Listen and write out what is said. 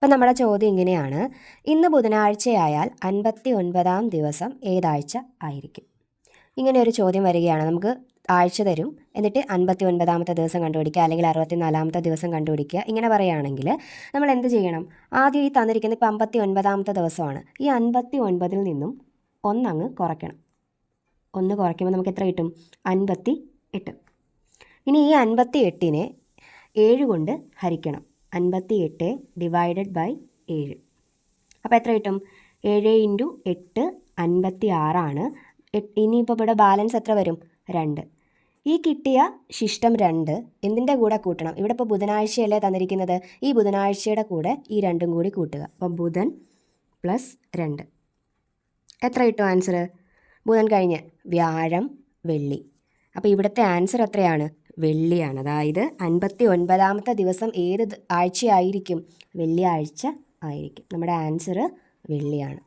അപ്പം നമ്മുടെ ചോദ്യം ഇങ്ങനെയാണ്, ഇന്ന് ബുധനാഴ്ചയായാൽ 59-ാം ദിവസം ഏതാഴ്ച ആയിരിക്കും? ഇങ്ങനെ ഒരു ചോദ്യം വരികയാണ്. നമുക്ക് ആഴ്ച തരും, എന്നിട്ട് 59-ാമത്തെ ദിവസം കണ്ടുപിടിക്കുക, അല്ലെങ്കിൽ 64-ാമത്തെ ദിവസം കണ്ടുപിടിക്കുക. ഇങ്ങനെ പറയുകയാണെങ്കിൽ നമ്മൾ എന്ത് ചെയ്യണം? ആദ്യം ഈ തന്നിരിക്കുന്ന ഇപ്പോൾ 59-ാമത്തെ ദിവസമാണ്. ഈ 59-ൽ നിന്നും ഒന്നങ്ങ് കുറയ്ക്കണം. 1 കുറയ്ക്കുമ്പോൾ നമുക്ക് എത്ര കിട്ടും? 58. ഇനി ഈ 58-നെ 7 കൊണ്ട് ഹരിക്കണം. 58 ഡിവൈഡഡ് ബൈ 7. അപ്പോൾ എത്ര കിട്ടും? 7 × 8 56. ഇനിയിപ്പോൾ ഇവിടെ ബാലൻസ് എത്ര വരും? 2. ഈ കിട്ടിയ ശിഷ്ടം 2 എന്തിൻ്റെ കൂടെ കൂട്ടണം? ഇവിടെ ഇപ്പോൾ ബുധനാഴ്ചയല്ലേ തന്നിരിക്കുന്നത്, ഈ ബുധനാഴ്ചയുടെ കൂടെ ഈ 2ഉം കൂടി കൂട്ടുക. അപ്പോൾ ബുധൻ പ്ലസ് 2 എത്ര കിട്ടും ആൻസർ? ബുധൻ കഴിഞ്ഞ് വ്യാഴം, വെള്ളി. അപ്പോൾ ഇവിടുത്തെ ആൻസർ എത്രയാണ്? വെള്ളിയാണ്. അതായത് 59-ാമത്തെ ദിവസം ഏത് ആഴ്ചയായിരിക്കും? വെള്ളിയാഴ്ച ആയിരിക്കും. നമ്മുടെ ആൻസർ വെള്ളിയാണ്.